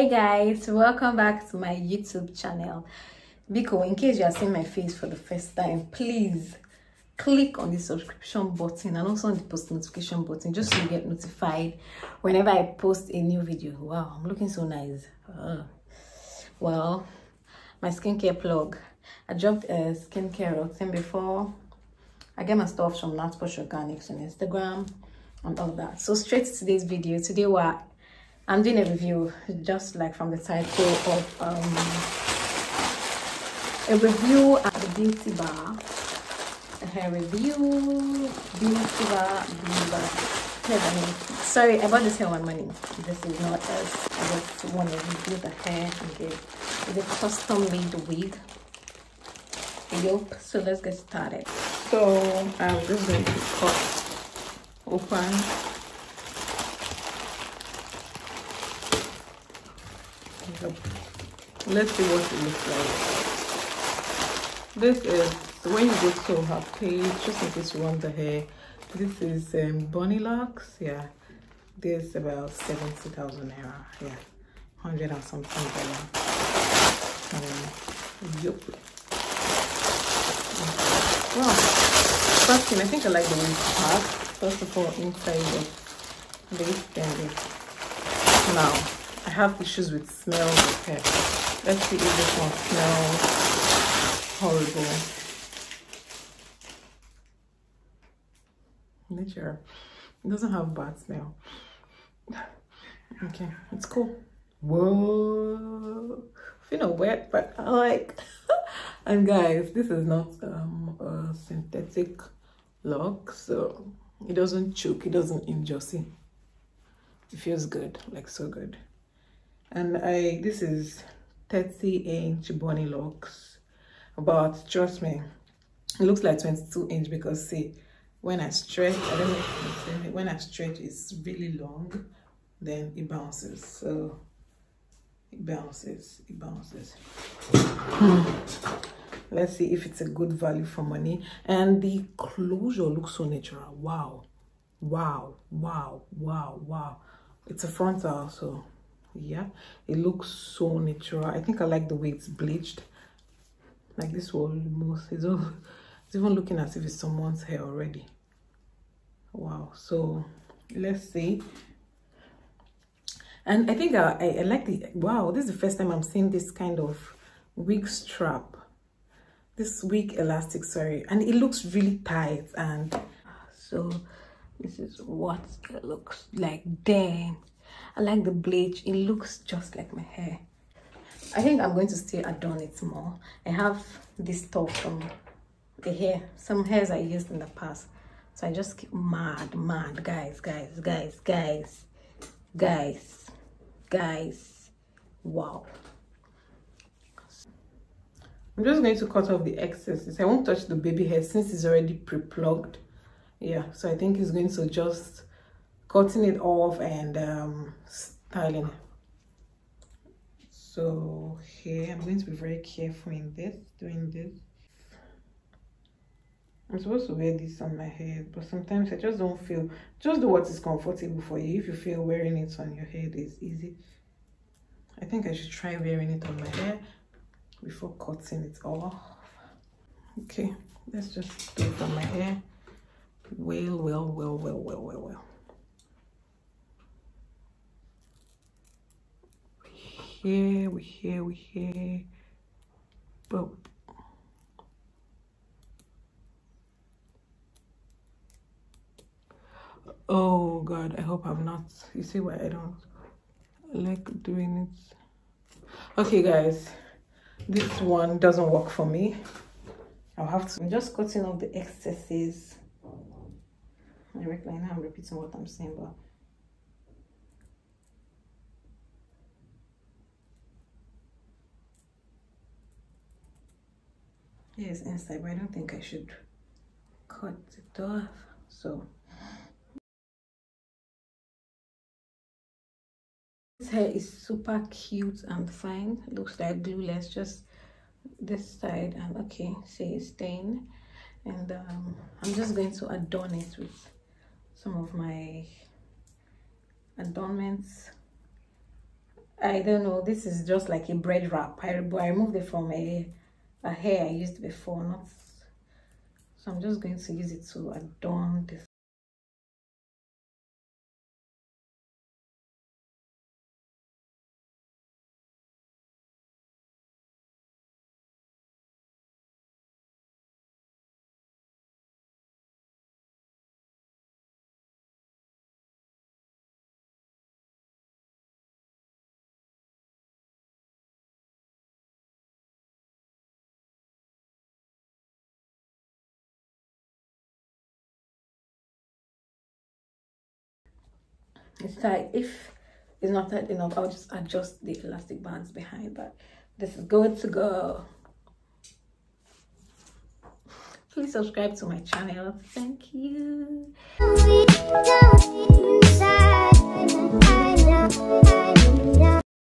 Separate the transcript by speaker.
Speaker 1: Hey guys, welcome back to my YouTube channel. Biko, in case you are seeing my face for the first time, please click on the subscription button and also on the post notification button just so you get notified whenever I post a new video. Wow, I'm looking so nice. Well, my skincare plug. I dropped a skincare routine before. I get my stuff from Natposh Organics on Instagram and all that. So straight to today's video. Today I'm doing a review, just like from the title, of a review at the beauty bar. A hair review, beauty bar. Sorry, I bought this hair on money. This is not as I just want to review the hair and give it a custom made wig. Yup. So let's get started. So I'm just going to cut open. Let's see what it looks like. This is when you go to her page, just in case you want the hair. This is bunny locks. Yeah, this is about 70,000 naira. Yeah, 100 and something dollar. Yup. Wow. First thing, I think I like the way it's packed. First of all, inside of this thing. Now, I have issues with smells of hair. Let's see if this one smells horrible. Nature. It doesn't have bad smell. Okay, it's cool. Whoa. Feel wet, but I like. And guys, this is not a synthetic lock, so it doesn't choke, it doesn't injury. It feels good, like so good. And this is 30-inch bunny locks, but trust me, it looks like 22-inch because see, when I stretch, I don't know if you can see it, when I stretch it's really long, then it bounces. So it bounces. Let's see if it's a good value for money. And the closure looks so natural. Wow. It's a frontal, so yeah, it looks so natural. I think I like the way it's bleached. Like this one, it's even looking as if it's someone's hair already. Wow. So let's see. And I think I like the, wow, this is the first time I'm seeing this kind of wig strap. This wig elastic, sorry. And it looks really tight. And so this is what it looks like. Dang. I like the bleach. It looks just like my hair. I think I'm going to still adorn it more. I have this top from the hair. Some hairs I used in the past. So I just keep mad. Guys. Wow. I'm just going to cut off the excesses. I won't touch the baby hair since it's already pre-plugged. Yeah, so I think it's going to just cutting it off and styling it. So here I'm going to be very careful in doing this. I'm supposed to wear this on my head, but sometimes I just don't feel, just do what is comfortable for you. If you feel wearing it on your head is easy, I think I should try wearing it on my hair before cutting it off. Okay, let's just do it on my hair. Well. We here. Boom. Oh God, I hope I'm not. You see why I don't like doing it? Okay, guys, this one doesn't work for me. I'll have to. I'm just cutting off the excesses. I reckon I'm repeating what I'm saying, but yes, inside, but I don't think I should cut it off. So this hair is super cute and fine. It looks like glueless, just this side. And okay, see it's stained. And I'm just going to adorn it with some of my adornments. I don't know, this is just like a bread wrap. I removed it from a hair I used before, not so I'm just going to use it to adorn this. It's tight. If it's not tight enough, I'll just adjust the elastic bands behind, but this is good to go. Please subscribe to my channel. Thank you.